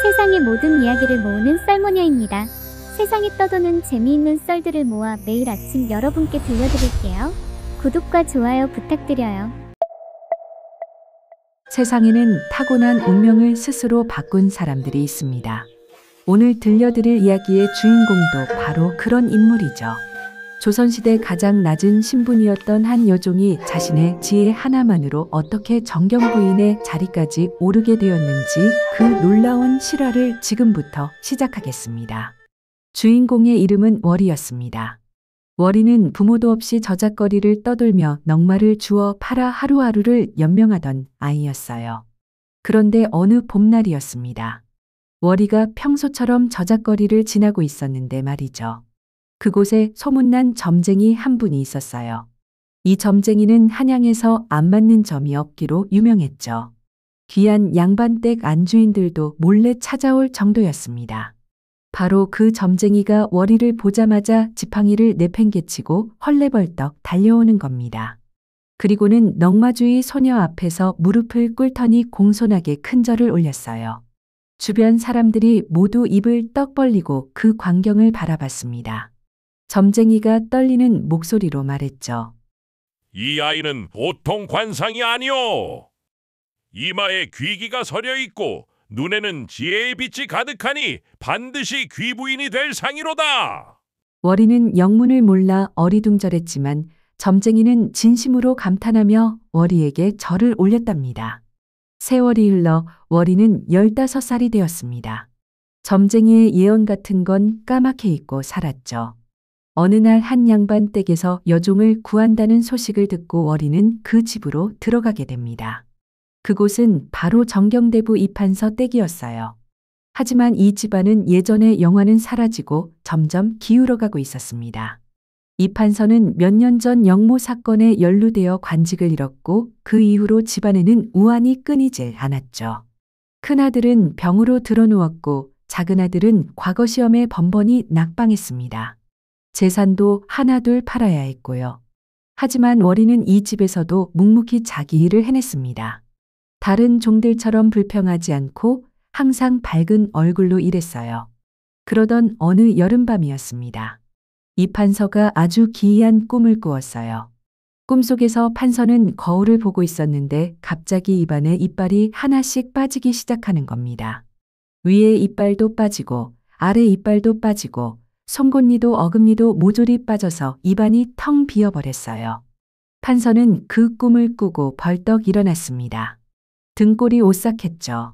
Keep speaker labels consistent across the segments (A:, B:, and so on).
A: 세상의 모든 이야기를 모으는 썰모녀입니다. 세상에 떠도는 재미있는 썰들을 모아 매일 아침 여러분께 들려드릴게요. 구독과 좋아요 부탁드려요.
B: 세상에는 타고난 운명을 스스로 바꾼 사람들이 있습니다. 오늘 들려드릴 이야기의 주인공도 바로 그런 인물이죠. 조선시대 가장 낮은 신분이었던 한 여종이 자신의 지혜 하나만으로 어떻게 정경부인의 자리까지 오르게 되었는지 그 놀라운 실화를 지금부터 시작하겠습니다. 주인공의 이름은 월이였습니다. 월이는 부모도 없이 저잣거리를 떠돌며 넉마를 주워 팔아 하루하루를 연명하던 아이였어요. 그런데 어느 봄날이었습니다. 월이가 평소처럼 저잣거리를 지나고 있었는데 말이죠. 그곳에 소문난 점쟁이 한 분이 있었어요. 이 점쟁이는 한양에서 안 맞는 점이 없기로 유명했죠. 귀한 양반댁 안주인들도 몰래 찾아올 정도였습니다. 바로 그 점쟁이가 월이를 보자마자 지팡이를 내팽개치고 헐레벌떡 달려오는 겁니다. 그리고는 넉마주의 소녀 앞에서 무릎을 꿇더니 공손하게 큰 절을 올렸어요. 주변 사람들이 모두 입을 떡 벌리고 그 광경을 바라봤습니다. 점쟁이가 떨리는 목소리로 말했죠.
C: 이 아이는 보통 관상이 아니오. 이마에 귀기가 서려 있고 눈에는 지혜의 빛이 가득하니 반드시 귀부인이 될 상이로다.
B: 월이는 영문을 몰라 어리둥절했지만 점쟁이는 진심으로 감탄하며 월이에게 절을 올렸답니다. 세월이 흘러 월이는 15살이 되었습니다. 점쟁이의 예언 같은 건 까맣게 잊고 살았죠. 어느 날 한 양반 댁에서 여종을 구한다는 소식을 듣고 월이는 그 집으로 들어가게 됩니다. 그곳은 바로 정경대부 이판서 댁이었어요. 하지만 이 집안은 예전의 영화는 사라지고 점점 기울어가고 있었습니다. 이판서는 몇 년 전 영모 사건에 연루되어 관직을 잃었고 그 이후로 집안에는 우환이 끊이질 않았죠. 큰아들은 병으로 드러누웠고 작은아들은 과거 시험에 번번이 낙방했습니다. 재산도 하나둘 팔아야 했고요. 하지만 월이는 이 집에서도 묵묵히 자기 일을 해냈습니다. 다른 종들처럼 불평하지 않고 항상 밝은 얼굴로 일했어요. 그러던 어느 여름밤이었습니다. 이 판서가 아주 기이한 꿈을 꾸었어요. 꿈속에서 판서는 거울을 보고 있었는데 갑자기 입안에 이빨이 하나씩 빠지기 시작하는 겁니다. 위에 이빨도 빠지고 아래 이빨도 빠지고 송곳니도 어금니도 모조리 빠져서 입안이 텅 비어버렸어요. 판서는 그 꿈을 꾸고 벌떡 일어났습니다. 등골이 오싹했죠.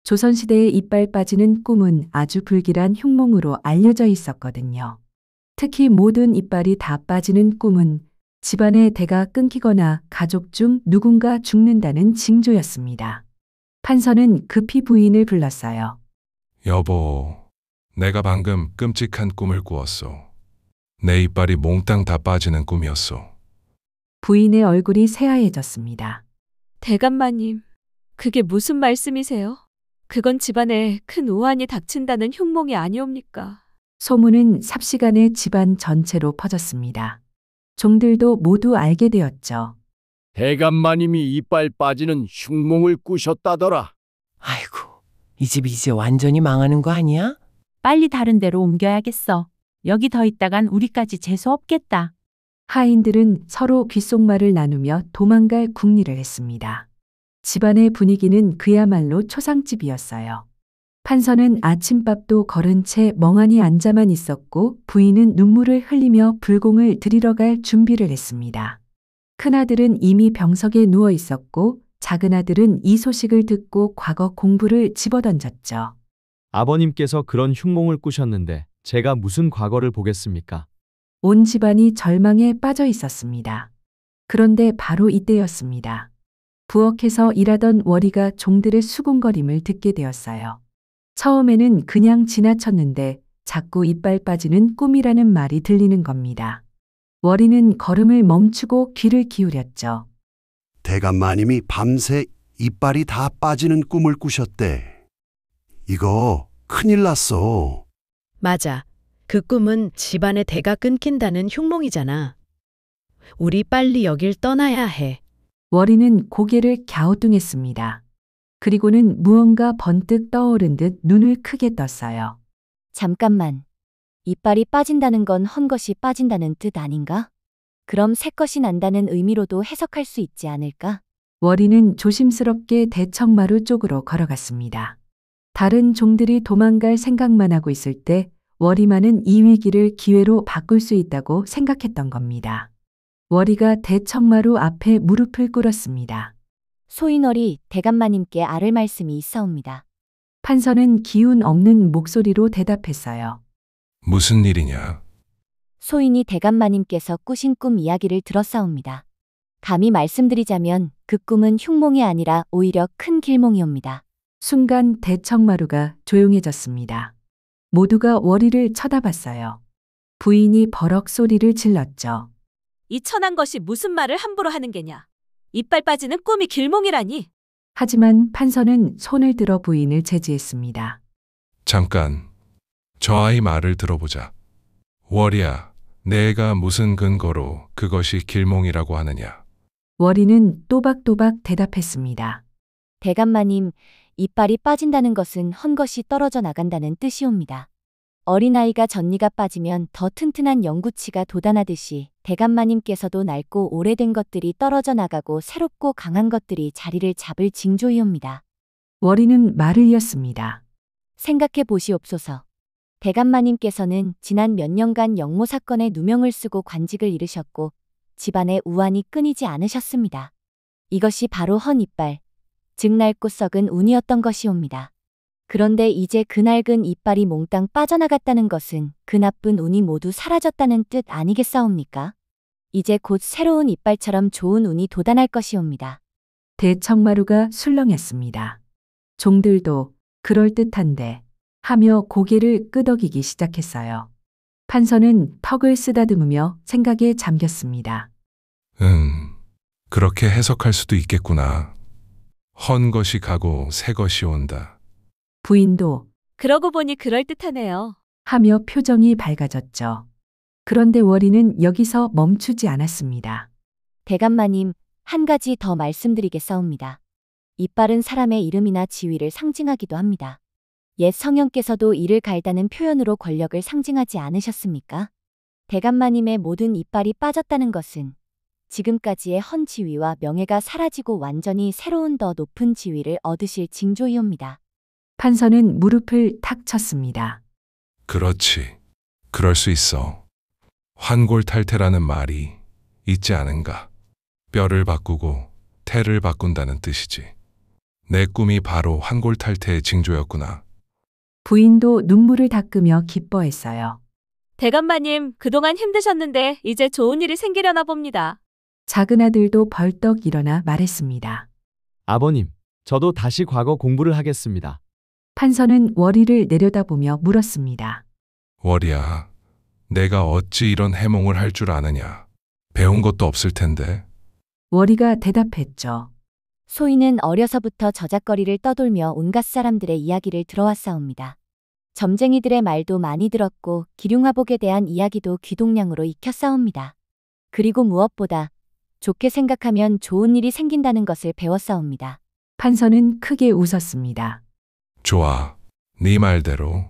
B: 조선시대의 이빨 빠지는 꿈은 아주 불길한 흉몽으로 알려져 있었거든요. 특히 모든 이빨이 다 빠지는 꿈은 집안의 대가 끊기거나 가족 중 누군가 죽는다는 징조였습니다. 판서는 급히 부인을 불렀어요.
D: 여보, 내가 방금 끔찍한 꿈을 꾸었소. 내 이빨이 몽땅 다 빠지는 꿈이었소.
B: 부인의 얼굴이 새하얘졌습니다.
E: 대감마님, 그게 무슨 말씀이세요? 그건 집안에 큰 우환이 닥친다는 흉몽이 아니옵니까?
B: 소문은 삽시간에 집안 전체로 퍼졌습니다. 종들도 모두 알게 되었죠.
F: 대감마님이 이빨 빠지는 흉몽을 꾸셨다더라.
G: 아이고, 이 집 이제 완전히 망하는 거 아니야?
H: 빨리 다른 데로 옮겨야겠어. 여기 더 있다간 우리까지 재수 없겠다.
B: 하인들은 서로 귓속말을 나누며 도망갈 궁리를 했습니다. 집안의 분위기는 그야말로 초상집이었어요. 판서는 아침밥도 거른 채 멍하니 앉아만 있었고 부인은 눈물을 흘리며 불공을 들이러 갈 준비를 했습니다. 큰아들은 이미 병석에 누워 있었고 작은아들은 이 소식을 듣고 과거 공부를 집어던졌죠.
I: 아버님께서 그런 흉몽을 꾸셨는데 제가 무슨 과거를 보겠습니까?
B: 온 집안이 절망에 빠져 있었습니다. 그런데 바로 이때였습니다. 부엌에서 일하던 월이가 종들의 수군거림을 듣게 되었어요. 처음에는 그냥 지나쳤는데 자꾸 이빨 빠지는 꿈이라는 말이 들리는 겁니다. 월이는 걸음을 멈추고 귀를 기울였죠.
J: 대감마님이 밤새 이빨이 다 빠지는 꿈을 꾸셨대. 이거 큰일 났어.
K: 맞아. 그 꿈은 집안의 대가 끊긴다는 흉몽이잖아. 우리 빨리 여길 떠나야 해.
B: 월이는 고개를 갸우뚱했습니다. 그리고는 무언가 번뜩 떠오른 듯 눈을 크게 떴어요.
L: 잠깐만. 이빨이 빠진다는 건 헛것이 빠진다는 뜻 아닌가? 그럼 새것이 난다는 의미로도 해석할 수 있지 않을까?
B: 월이는 조심스럽게 대청마루 쪽으로 걸어갔습니다. 다른 종들이 도망갈 생각만 하고 있을 때 월이만은 이 위기를 기회로 바꿀 수 있다고 생각했던 겁니다. 월이가 대청마루 앞에 무릎을 꿇었습니다.
L: 소인월이 대감마님께 아를 말씀이 있사옵니다.
B: 판서는 기운 없는 목소리로 대답했어요.
D: 무슨 일이냐?
L: 소인이 대감마님께서 꾸신 꿈 이야기를 들었사옵니다. 감히 말씀드리자면 그 꿈은 흉몽이 아니라 오히려 큰 길몽이옵니다.
B: 순간 대청마루가 조용해졌습니다. 모두가 월이를 쳐다봤어요. 부인이 버럭 소리를 질렀죠.
E: 이 천한 것이 무슨 말을 함부로 하는 게냐. 이빨 빠지는 꿈이 길몽이라니.
B: 하지만 판서는 손을 들어 부인을 제지했습니다.
D: 잠깐, 저 아이 말을 들어보자. 월이야, 내가 무슨 근거로 그것이 길몽이라고 하느냐?
B: 월이는 또박또박 대답했습니다.
L: 대감마님, 이빨이 빠진다는 것은 헛것이 떨어져 나간다는 뜻이옵니다. 어린아이가 전니가 빠지면 더 튼튼한 영구치가 돋아나듯이 대감마님께서도 낡고 오래된 것들이 떨어져 나가고 새롭고 강한 것들이 자리를 잡을 징조이옵니다.
B: 월이는 말을 이었습니다.
L: 생각해 보시옵소서. 대감마님께서는 지난 몇 년간 영모 사건에 누명을 쓰고 관직을 잃으셨고 집안의 우환이 끊이지 않으셨습니다. 이것이 바로 헌 이빨, 즉 낡고 썩은 운이었던 것이옵니다. 그런데 이제 그 낡은 이빨이 몽땅 빠져나갔다는 것은 그 나쁜 운이 모두 사라졌다는 뜻 아니겠사옵니까? 이제 곧 새로운 이빨처럼 좋은 운이 돋아날 것이옵니다.
B: 대청마루가 술렁였습니다. 종들도 그럴듯한데 하며 고개를 끄덕이기 시작했어요. 판서는 턱을 쓰다듬으며 생각에 잠겼습니다.
D: 그렇게 해석할 수도 있겠구나. 헌 것이 가고 새 것이 온다.
B: 부인도
E: 그러고 보니 그럴듯하네요.
B: 하며 표정이 밝아졌죠. 그런데 월이는 여기서 멈추지 않았습니다.
L: 대감마님, 한 가지 더 말씀드리겠사옵니다. 이빨은 사람의 이름이나 지위를 상징하기도 합니다. 옛 성형께서도 이를 갈다는 표현으로 권력을 상징하지 않으셨습니까? 대감마님의 모든 이빨이 빠졌다는 것은 지금까지의 헌 지위와 명예가 사라지고 완전히 새로운 더 높은 지위를 얻으실 징조이옵니다.
B: 판서는 무릎을 탁 쳤습니다.
D: 그렇지. 그럴 수 있어. 환골탈태라는 말이 있지 않은가. 뼈를 바꾸고 태를 바꾼다는 뜻이지. 내 꿈이 바로 환골탈태의 징조였구나.
B: 부인도 눈물을 닦으며 기뻐했어요.
E: 대감마님, 그동안 힘드셨는데 이제 좋은 일이 생기려나 봅니다.
B: 작은 아들도 벌떡 일어나 말했습니다.
I: 아버님, 저도 다시 과거 공부를 하겠습니다.
B: 판서는 월이를 내려다보며 물었습니다.
D: 월이야, 내가 어찌 이런 해몽을 할 줄 아느냐. 배운 것도 없을 텐데.
B: 월이가 대답했죠.
L: 소인은 어려서부터 저작거리를 떠돌며 온갖 사람들의 이야기를 들어왔사옵니다. 점쟁이들의 말도 많이 들었고 기륭화복에 대한 이야기도 귀동냥으로 익혔사옵니다. 그리고 무엇보다 좋게 생각하면 좋은 일이 생긴다는 것을 배웠사옵니다.
B: 판서는 크게 웃었습니다.
D: 좋아. 네 말대로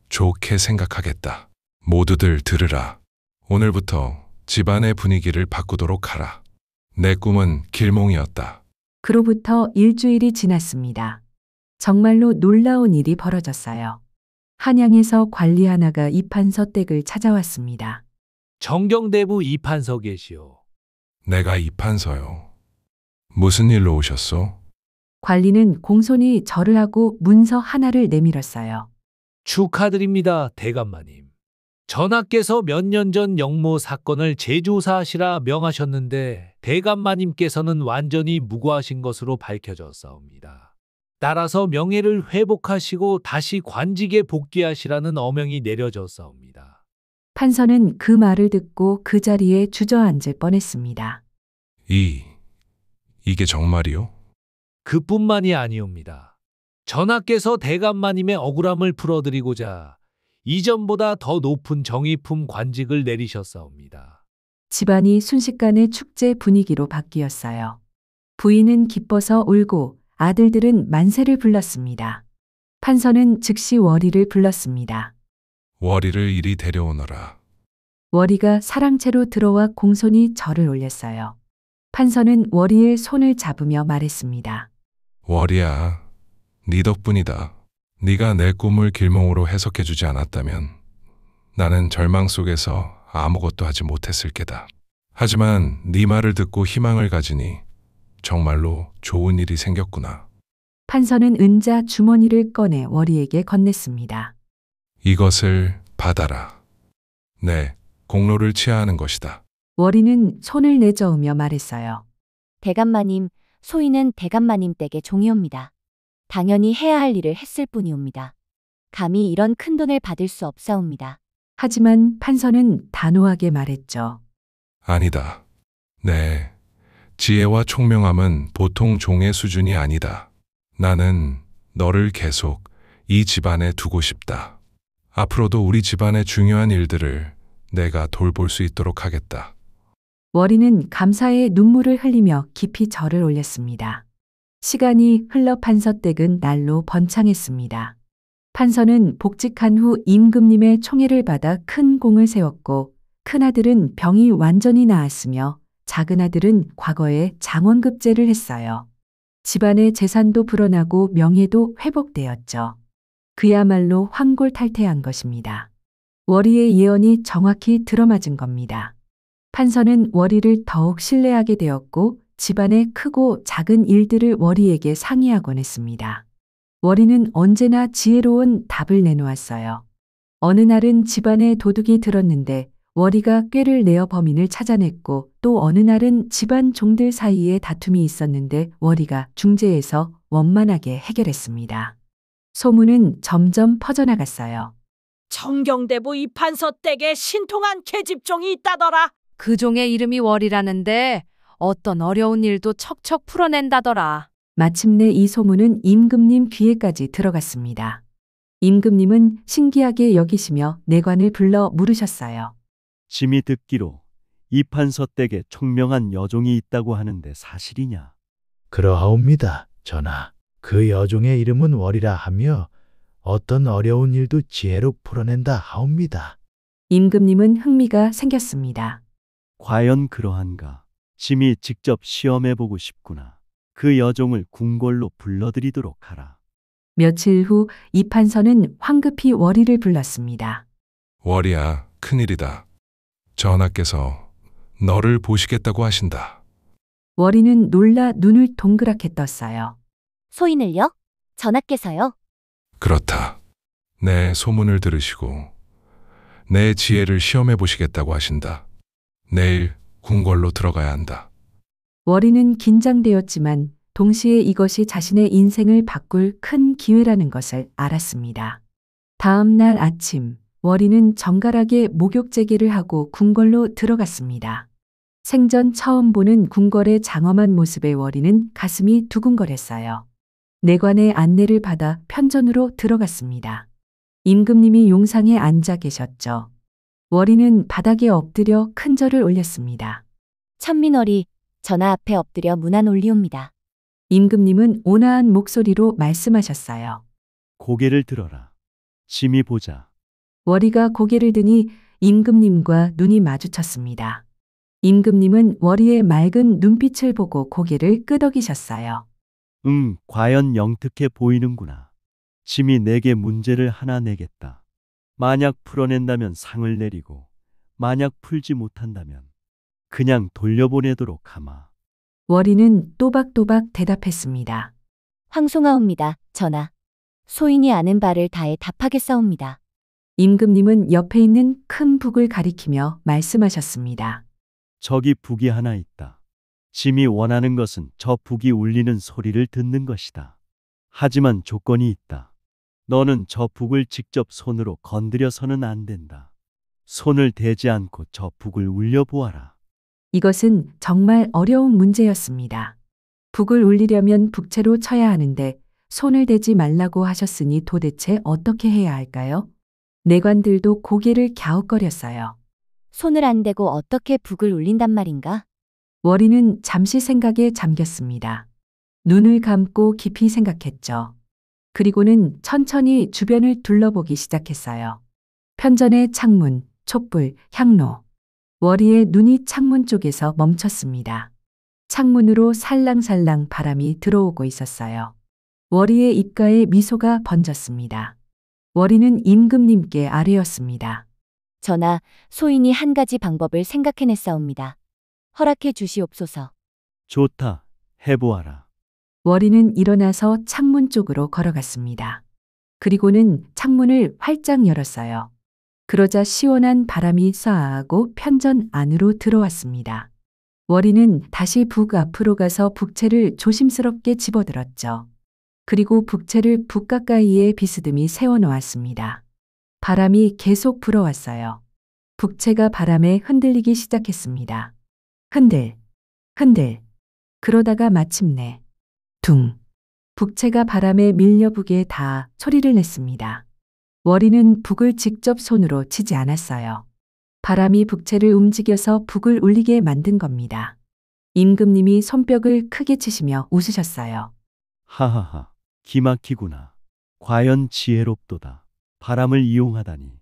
D: 좋게 생각하겠다. 모두들 들으라. 오늘부터 집안의 분위기를 바꾸도록 하라. 내 꿈은 길몽이었다.
B: 그로부터 일주일이 지났습니다. 정말로 놀라운 일이 벌어졌어요. 한양에서 관리 하나가 이판서 댁을 찾아왔습니다.
M: 정경대부 이판서 계시오.
D: 내가 이판서요. 무슨 일로 오셨소?
B: 관리는 공손히 절을 하고 문서 하나를 내밀었어요.
M: 축하드립니다, 대감마님. 전하께서 몇 년 전 영모 사건을 재조사하시라 명하셨는데 대감마님께서는 완전히 무고하신 것으로 밝혀졌사옵니다. 따라서 명예를 회복하시고 다시 관직에 복귀하시라는 어명이 내려졌사옵니다.
B: 판서는 그 말을 듣고 그 자리에 주저앉을 뻔했습니다.
D: 이게 정말이요?
M: 그뿐만이 아니옵니다. 전하께서 대감마님의 억울함을 풀어드리고자 이전보다 더 높은 정의품 관직을 내리셨사옵니다.
B: 집안이 순식간에 축제 분위기로 바뀌었어요. 부인은 기뻐서 울고 아들들은 만세를 불렀습니다. 판서는 즉시 월이를 불렀습니다.
D: 월이를 이리 데려오너라.
B: 월이가 사랑채로 들어와 공손히 절을 올렸어요. 판서는 월이의 손을 잡으며 말했습니다.
D: 월이야, 네 덕분이다. 네가 내 꿈을 길몽으로 해석해주지 않았다면 나는 절망 속에서 아무것도 하지 못했을 게다. 하지만 네 말을 듣고 희망을 가지니 정말로 좋은 일이 생겼구나.
B: 판서는 은자 주머니를 꺼내 월이에게 건넸습니다.
D: 이것을 받아라. 내 공로를 치하하는 것이다.
B: 월이는 손을 내저으며 말했어요.
L: 대감마님, 소인은 대감마님 댁의 종이옵니다. 당연히 해야 할 일을 했을 뿐이옵니다. 감히 이런 큰 돈을 받을 수 없사옵니다.
B: 하지만 판서는 단호하게 말했죠.
D: 아니다. 내 지혜와 총명함은 보통 종의 수준이 아니다. 나는 너를 계속 이 집안에 두고 싶다. 앞으로도 우리 집안의 중요한 일들을 내가 돌볼 수 있도록 하겠다.
B: 월이는 감사의 눈물을 흘리며 깊이 절을 올렸습니다. 시간이 흘러 판서 댁은 날로 번창했습니다. 판서는 복직한 후 임금님의 총애를 받아 큰 공을 세웠고 큰아들은 병이 완전히 나았으며 작은아들은 과거에 장원급제를 했어요. 집안의 재산도 불어나고 명예도 회복되었죠. 그야말로 황골탈퇴한 것입니다. 월이의 예언이 정확히 들어맞은 겁니다. 판서는 월이를 더욱 신뢰하게 되었고 집안의 크고 작은 일들을 월이에게 상의하곤 했습니다. 월이는 언제나 지혜로운 답을 내놓았어요. 어느 날은 집안에 도둑이 들었는데 월이가 꾀를 내어 범인을 찾아냈고 또 어느 날은 집안 종들 사이에 다툼이 있었는데 월이가 중재해서 원만하게 해결했습니다. 소문은 점점 퍼져나갔어요.
E: 청경대부 이판서 댁에 신통한 계집종이 있다더라.
N: 그 종의 이름이 월이라는데 어떤 어려운 일도 척척 풀어낸다더라.
B: 마침내 이 소문은 임금님 귀에까지 들어갔습니다. 임금님은 신기하게 여기시며 내관을 불러 물으셨어요.
O: 짐이 듣기로 이판서 댁에 총명한 여종이 있다고 하는데 사실이냐?
P: 그러하옵니다, 전하. 그 여종의 이름은 월이라 하며 어떤 어려운 일도 지혜로 풀어낸다 하옵니다.
B: 임금님은 흥미가 생겼습니다.
O: 과연 그러한가? 짐이 직접 시험해보고 싶구나. 그 여종을 궁궐로 불러들이도록 하라.
B: 며칠 후 이판서는 황급히 월이를 불렀습니다.
D: 월이야, 큰일이다. 전하께서 너를 보시겠다고 하신다.
B: 월이는 놀라 눈을 동그랗게 떴어요.
L: 소인을요? 전하께서요?
D: 그렇다. 내 소문을 들으시고 내 지혜를 시험해 보시겠다고 하신다. 내일 궁궐로 들어가야 한다.
B: 월이는 긴장되었지만 동시에 이것이 자신의 인생을 바꿀 큰 기회라는 것을 알았습니다. 다음 날 아침, 월이는 정갈하게 목욕제기를 하고 궁궐로 들어갔습니다. 생전 처음 보는 궁궐의 장엄한 모습에 월이는 가슴이 두근거렸어요. 내관의 안내를 받아 편전으로 들어갔습니다. 임금님이 용상에 앉아 계셨죠. 월이는 바닥에 엎드려 큰 절을 올렸습니다.
L: 천민월이 전하 앞에 엎드려 문안 올리옵니다.
B: 임금님은 온화한 목소리로 말씀하셨어요.
O: 고개를 들어라. 짐이 보자.
B: 월이가 고개를 드니 임금님과 눈이 마주쳤습니다. 임금님은 월이의 맑은 눈빛을 보고 고개를 끄덕이셨어요.
O: 과연 영특해 보이는구나. 짐이 내게 문제를 하나 내겠다. 만약 풀어낸다면 상을 내리고 만약 풀지 못한다면 그냥 돌려보내도록 하마.
B: 월이는 또박또박 대답했습니다.
L: 황송하옵니다, 전하. 소인이 아는 바를 다해 답하겠사옵니다.
B: 임금님은 옆에 있는 큰 북을 가리키며 말씀하셨습니다.
O: 저기 북이 하나 있다. 짐이 원하는 것은 저 북이 울리는 소리를 듣는 것이다. 하지만 조건이 있다. 너는 저 북을 직접 손으로 건드려서는 안 된다. 손을 대지 않고 저 북을 울려보아라.
B: 이것은 정말 어려운 문제였습니다. 북을 울리려면 북채로 쳐야 하는데 손을 대지 말라고 하셨으니 도대체 어떻게 해야 할까요? 내관들도 고개를 갸웃거렸어요.
L: 손을 안 대고 어떻게 북을 울린단 말인가?
B: 월이는 잠시 생각에 잠겼습니다. 눈을 감고 깊이 생각했죠. 그리고는 천천히 주변을 둘러보기 시작했어요. 편전의 창문, 촛불, 향로. 월이의 눈이 창문 쪽에서 멈췄습니다. 창문으로 살랑살랑 바람이 들어오고 있었어요. 월이의 입가에 미소가 번졌습니다. 월이는 임금님께 아뢰었습니다.
L: 전하, 소인이 한 가지 방법을 생각해냈사옵니다. 허락해 주시옵소서.
O: 좋다. 해보아라.
B: 월이는 일어나서 창문 쪽으로 걸어갔습니다. 그리고는 창문을 활짝 열었어요. 그러자 시원한 바람이 쏴하고 편전 안으로 들어왔습니다. 월이는 다시 북 앞으로 가서 북채를 조심스럽게 집어들었죠. 그리고 북채를 북 가까이에 비스듬히 세워놓았습니다. 바람이 계속 불어왔어요. 북채가 바람에 흔들리기 시작했습니다. 흔들, 흔들. 그러다가 마침내 둥. 북채가 바람에 밀려 북에 닿아 소리를 냈습니다. 월이는 북을 직접 손으로 치지 않았어요. 바람이 북채를 움직여서 북을 울리게 만든 겁니다. 임금님이 손뼉을 크게 치시며 웃으셨어요.
O: 하하하. 기막히구나. 과연 지혜롭도다. 바람을 이용하다니.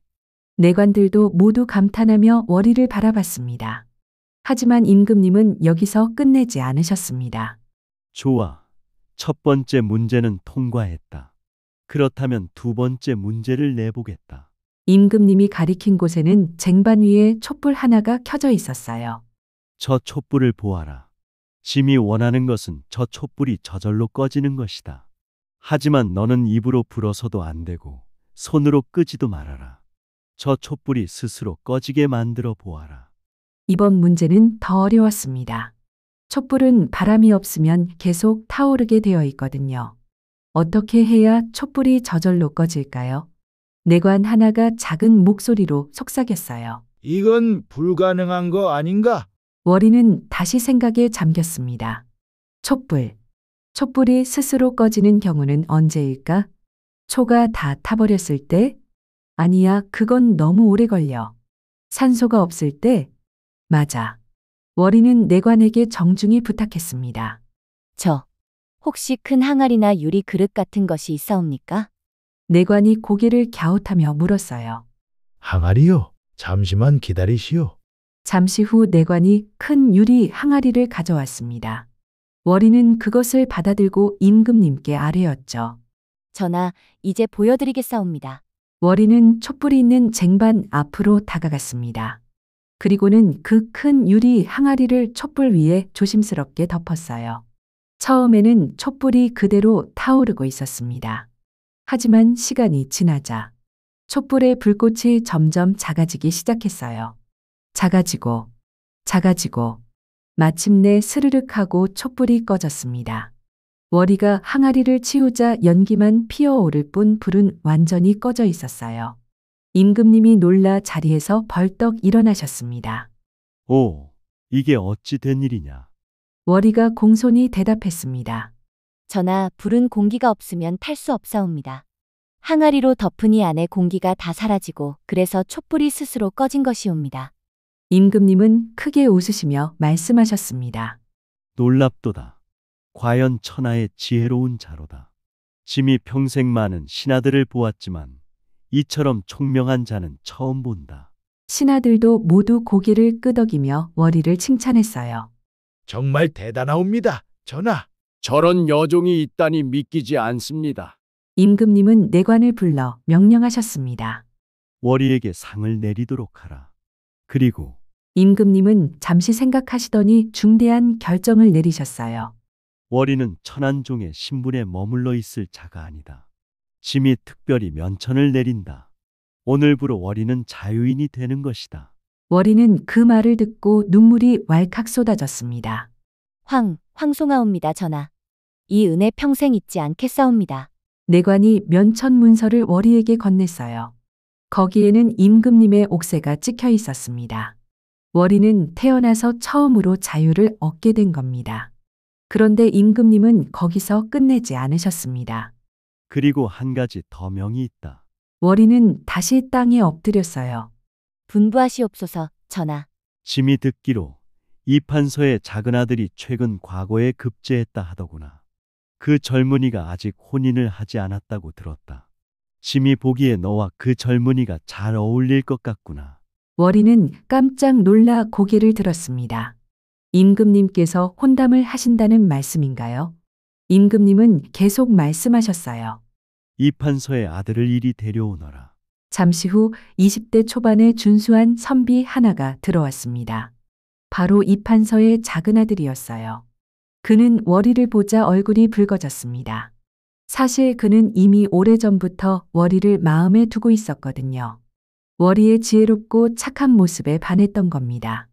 B: 내관들도 모두 감탄하며 월이를 바라봤습니다. 하지만 임금님은 여기서 끝내지 않으셨습니다.
O: 좋아. 첫 번째 문제는 통과했다. 그렇다면 두 번째 문제를 내보겠다.
B: 임금님이 가리킨 곳에는 쟁반 위에 촛불 하나가 켜져 있었어요.
O: 저 촛불을 보아라. 짐이 원하는 것은 저 촛불이 저절로 꺼지는 것이다. 하지만 너는 입으로 불어서도 안 되고 손으로 끄지도 말아라. 저 촛불이 스스로 꺼지게 만들어 보아라.
B: 이번 문제는 더 어려웠습니다. 촛불은 바람이 없으면 계속 타오르게 되어 있거든요. 어떻게 해야 촛불이 저절로 꺼질까요? 내관 하나가 작은 목소리로 속삭였어요.
P: 이건 불가능한 거 아닌가?
B: 월이는 다시 생각에 잠겼습니다. 촛불. 촛불이 스스로 꺼지는 경우는 언제일까? 초가 다 타버렸을 때? 아니야, 그건 너무 오래 걸려. 산소가 없을 때? 맞아. 월이는 내관에게 정중히 부탁했습니다.
L: 혹시 큰 항아리나 유리 그릇 같은 것이 있사옵니까?
B: 내관이 고개를 갸웃하며 물었어요.
P: 항아리요. 잠시만 기다리시오.
B: 잠시 후 내관이 큰 유리 항아리를 가져왔습니다. 월이는 그것을 받아들고 임금님께 아뢰었죠.
L: 전하, 이제 보여드리겠사옵니다.
B: 월이는 촛불이 있는 쟁반 앞으로 다가갔습니다. 그리고는 그 큰 유리 항아리를 촛불 위에 조심스럽게 덮었어요. 처음에는 촛불이 그대로 타오르고 있었습니다. 하지만 시간이 지나자 촛불의 불꽃이 점점 작아지기 시작했어요. 작아지고, 작아지고, 마침내 스르륵 하고 촛불이 꺼졌습니다. 월이가 항아리를 치우자 연기만 피어오를 뿐 불은 완전히 꺼져 있었어요. 임금님이 놀라 자리에서 벌떡 일어나셨습니다.
O: 오, 이게 어찌 된 일이냐?
B: 월이가 공손히 대답했습니다.
L: 전하, 불은 공기가 없으면 탈 수 없사옵니다. 항아리로 덮으니 안에 공기가 다 사라지고 그래서 촛불이 스스로 꺼진 것이옵니다.
B: 임금님은 크게 웃으시며 말씀하셨습니다.
O: 놀랍도다. 과연 천하의 지혜로운 자로다. 짐이 평생 많은 신하들을 보았지만 이처럼 총명한 자는 처음 본다.
B: 신하들도 모두 고개를 끄덕이며 월이를 칭찬했어요.
P: 정말 대단하옵니다. 전하.
F: 저런 여종이 있다니 믿기지 않습니다.
B: 임금님은 내관을 불러 명령하셨습니다.
O: 월이에게 상을 내리도록 하라. 그리고
B: 임금님은 잠시 생각하시더니 중대한 결정을 내리셨어요.
O: 월이는 천안종의 신분에 머물러 있을 자가 아니다. 짐이 특별히 면천을 내린다. 오늘부로 월이는 자유인이 되는 것이다.
B: 월이는 그 말을 듣고 눈물이 왈칵 쏟아졌습니다.
L: 황송하옵니다, 전하. 이 은혜 평생 잊지 않겠사옵니다.
B: 내관이 면천 문서를 월이에게 건넸어요. 거기에는 임금님의 옥새가 찍혀 있었습니다. 월이는 태어나서 처음으로 자유를 얻게 된 겁니다. 그런데 임금님은 거기서 끝내지 않으셨습니다.
O: 그리고 한 가지 더 명이 있다.
B: 월이는 다시 땅에 엎드렸어요.
L: 분부하시옵소서, 전하.
O: 짐이 듣기로 이 판서의 작은 아들이 최근 과거에 급제했다 하더구나. 그 젊은이가 아직 혼인을 하지 않았다고 들었다. 짐이 보기에 너와 그 젊은이가 잘 어울릴 것 같구나.
B: 월이는 깜짝 놀라 고개를 들었습니다. 임금님께서 혼담을 하신다는 말씀인가요? 임금님은 계속 말씀하셨어요.
O: 이 판서의 아들을 이리 데려오너라.
B: 잠시 후 20대 초반의 준수한 선비 하나가 들어왔습니다. 바로 이 판서의 작은 아들이었어요. 그는 월이를 보자 얼굴이 붉어졌습니다. 사실 그는 이미 오래전부터 월이를 마음에 두고 있었거든요. 월이의 지혜롭고 착한 모습에 반했던 겁니다.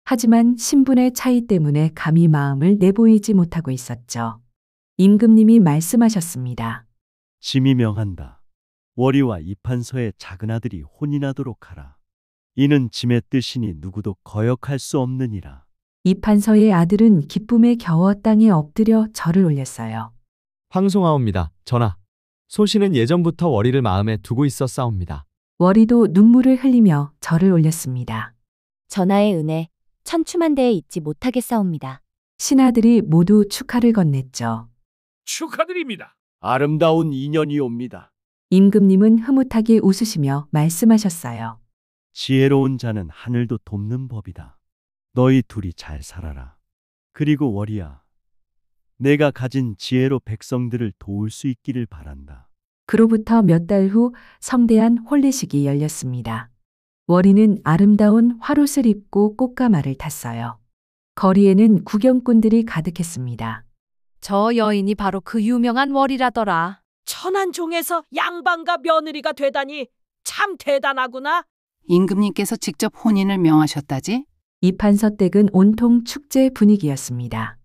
B: 하지만 신분의 차이 때문에 감히 마음을 내보이지 못하고 있었죠. 임금님이 말씀하셨습니다.
O: 짐이 명한다. 월이와 이 판서의 작은 아들이 혼인하도록 하라. 이는 짐의 뜻이니 누구도 거역할 수 없느니라.
B: 이 판서의 아들은 기쁨에 겨워 땅에 엎드려 절을 올렸어요.
I: 황송하옵니다. 전하. 소신은 예전부터 월이를 마음에 두고 있었사옵니다.
B: 월이도 눈물을 흘리며 절을 올렸습니다.
L: 전하의 은혜 천추만대에 잊지 못하겠사옵니다.
B: 신하들이 모두 축하를 건넸죠.
M: 축하드립니다.
F: 아름다운 인연이옵니다.
B: 임금님은 흐뭇하게 웃으시며 말씀하셨어요.
O: 지혜로운 자는 하늘도 돕는 법이다. 너희 둘이 잘 살아라. 그리고 월이야, 내가 가진 지혜로 백성들을 도울 수 있기를 바란다.
B: 그로부터 몇 달 후 성대한 혼례식이 열렸습니다. 월이는 아름다운 화롯을 입고 꽃가마를 탔어요. 거리에는 구경꾼들이 가득했습니다.
N: 저 여인이 바로 그 유명한 월이라더라.
E: 천한 종에서 양반과 며느리가 되다니 참 대단하구나.
Q: 임금님께서 직접 혼인을 명하셨다지?
B: 이 판서댁은 온통 축제 분위기였습니다.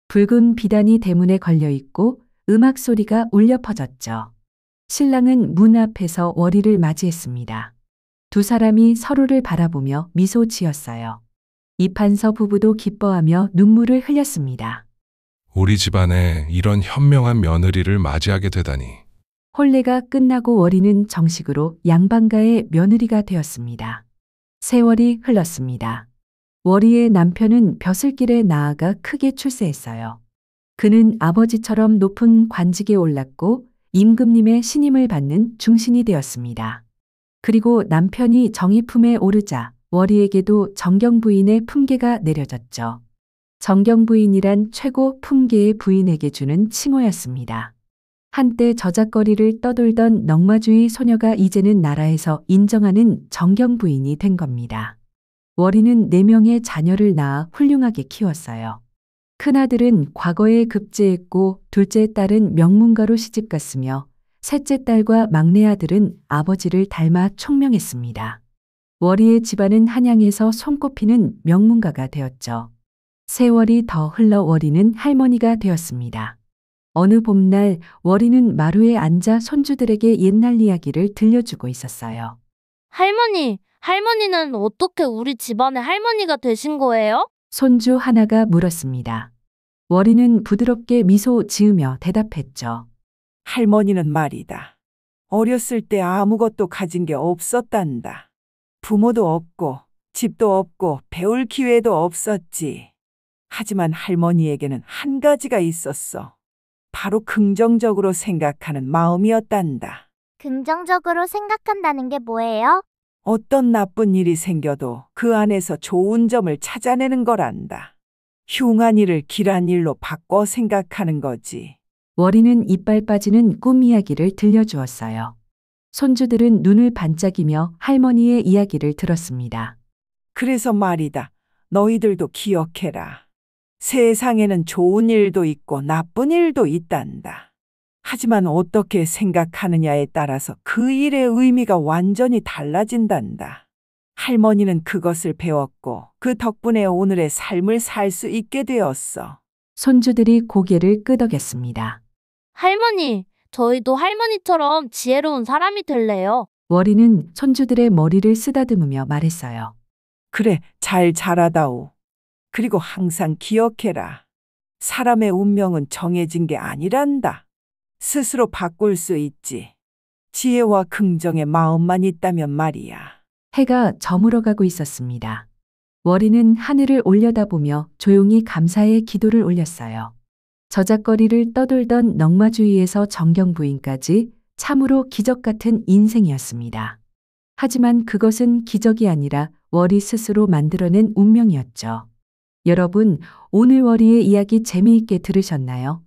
B: 붉은 비단이 대문에 걸려 있고 음악 소리가 울려 퍼졌죠. 신랑은 문 앞에서 월이를 맞이했습니다. 두 사람이 서로를 바라보며 미소 지었어요. 이 판서 부부도 기뻐하며 눈물을 흘렸습니다.
D: 우리 집안에 이런 현명한 며느리를 맞이하게 되다니.
B: 혼례가 끝나고 월이는 정식으로 양반가의 며느리가 되었습니다. 세월이 흘렀습니다. 월이의 남편은 벼슬길에 나아가 크게 출세했어요. 그는 아버지처럼 높은 관직에 올랐고 임금님의 신임을 받는 중신이 되었습니다. 그리고 남편이 정의품에 오르자 월이에게도 정경부인의 품계가 내려졌죠. 정경부인이란 최고 품계의 부인에게 주는 칭호였습니다. 한때 저작거리를 떠돌던 넉마주의 소녀가 이제는 나라에서 인정하는 정경부인이 된 겁니다. 월이는 4명의 자녀를 낳아 훌륭하게 키웠어요. 큰아들은 과거에 급제했고 둘째 딸은 명문가로 시집갔으며 셋째 딸과 막내 아들은 아버지를 닮아 총명했습니다. 월이의 집안은 한양에서 손꼽히는 명문가가 되었죠. 세월이 더 흘러 월이는 할머니가 되었습니다. 어느 봄날 월이는 마루에 앉아 손주들에게 옛날 이야기를 들려주고 있었어요.
R: 할머니, 할머니는 어떻게 우리 집안의 할머니가 되신 거예요?
B: 손주 하나가 물었습니다. 월이는 부드럽게 미소 지으며 대답했죠.
S: 할머니는 말이다. 어렸을 때 아무것도 가진 게 없었단다. 부모도 없고 집도 없고 배울 기회도 없었지. 하지만 할머니에게는 한 가지가 있었어. 바로 긍정적으로 생각하는 마음이었단다.
R: 긍정적으로 생각한다는 게 뭐예요?
S: 어떤 나쁜 일이 생겨도 그 안에서 좋은 점을 찾아내는 거란다. 흉한 일을 길한 일로 바꿔 생각하는 거지.
B: 월이는 이빨 빠지는 꿈 이야기를 들려주었어요. 손주들은 눈을 반짝이며 할머니의 이야기를 들었습니다.
S: 그래서 말이다. 너희들도 기억해라. 세상에는 좋은 일도 있고 나쁜 일도 있단다. 하지만 어떻게 생각하느냐에 따라서 그 일의 의미가 완전히 달라진단다. 할머니는 그것을 배웠고 그 덕분에 오늘의 삶을 살 수 있게 되었어.
B: 손주들이 고개를 끄덕였습니다.
R: 할머니, 저희도 할머니처럼 지혜로운 사람이 될래요.
B: 월이는 손주들의 머리를 쓰다듬으며 말했어요.
S: 그래, 잘 자라다오. 그리고 항상 기억해라. 사람의 운명은 정해진 게 아니란다. 스스로 바꿀 수 있지. 지혜와 긍정의 마음만 있다면 말이야.
B: 해가 저물어가고 있었습니다. 월이는 하늘을 올려다보며 조용히 감사의 기도를 올렸어요. 저작거리를 떠돌던 넝마주의에서 정경부인까지 참으로 기적 같은 인생이었습니다. 하지만 그것은 기적이 아니라 월이 스스로 만들어낸 운명이었죠. 여러분, 오늘 월이의 이야기 재미있게 들으셨나요?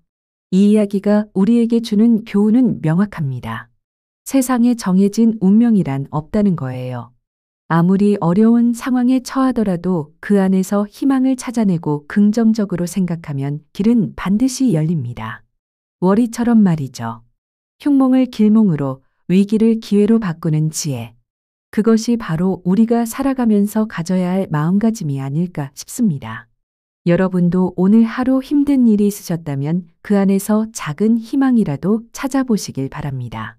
B: 이 이야기가 우리에게 주는 교훈은 명확합니다. 세상에 정해진 운명이란 없다는 거예요. 아무리 어려운 상황에 처하더라도 그 안에서 희망을 찾아내고 긍정적으로 생각하면 길은 반드시 열립니다. 월이처럼 말이죠. 흉몽을 길몽으로, 위기를 기회로 바꾸는 지혜. 그것이 바로 우리가 살아가면서 가져야 할 마음가짐이 아닐까 싶습니다. 여러분도 오늘 하루 힘든 일이 있으셨다면 그 안에서 작은 희망이라도 찾아보시길 바랍니다.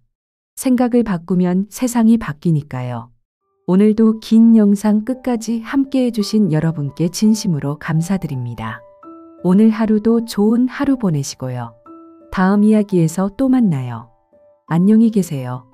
B: 생각을 바꾸면 세상이 바뀌니까요. 오늘도 긴 영상 끝까지 함께 해주신 여러분께 진심으로 감사드립니다. 오늘 하루도 좋은 하루 보내시고요. 다음 이야기에서 또 만나요. 안녕히 계세요.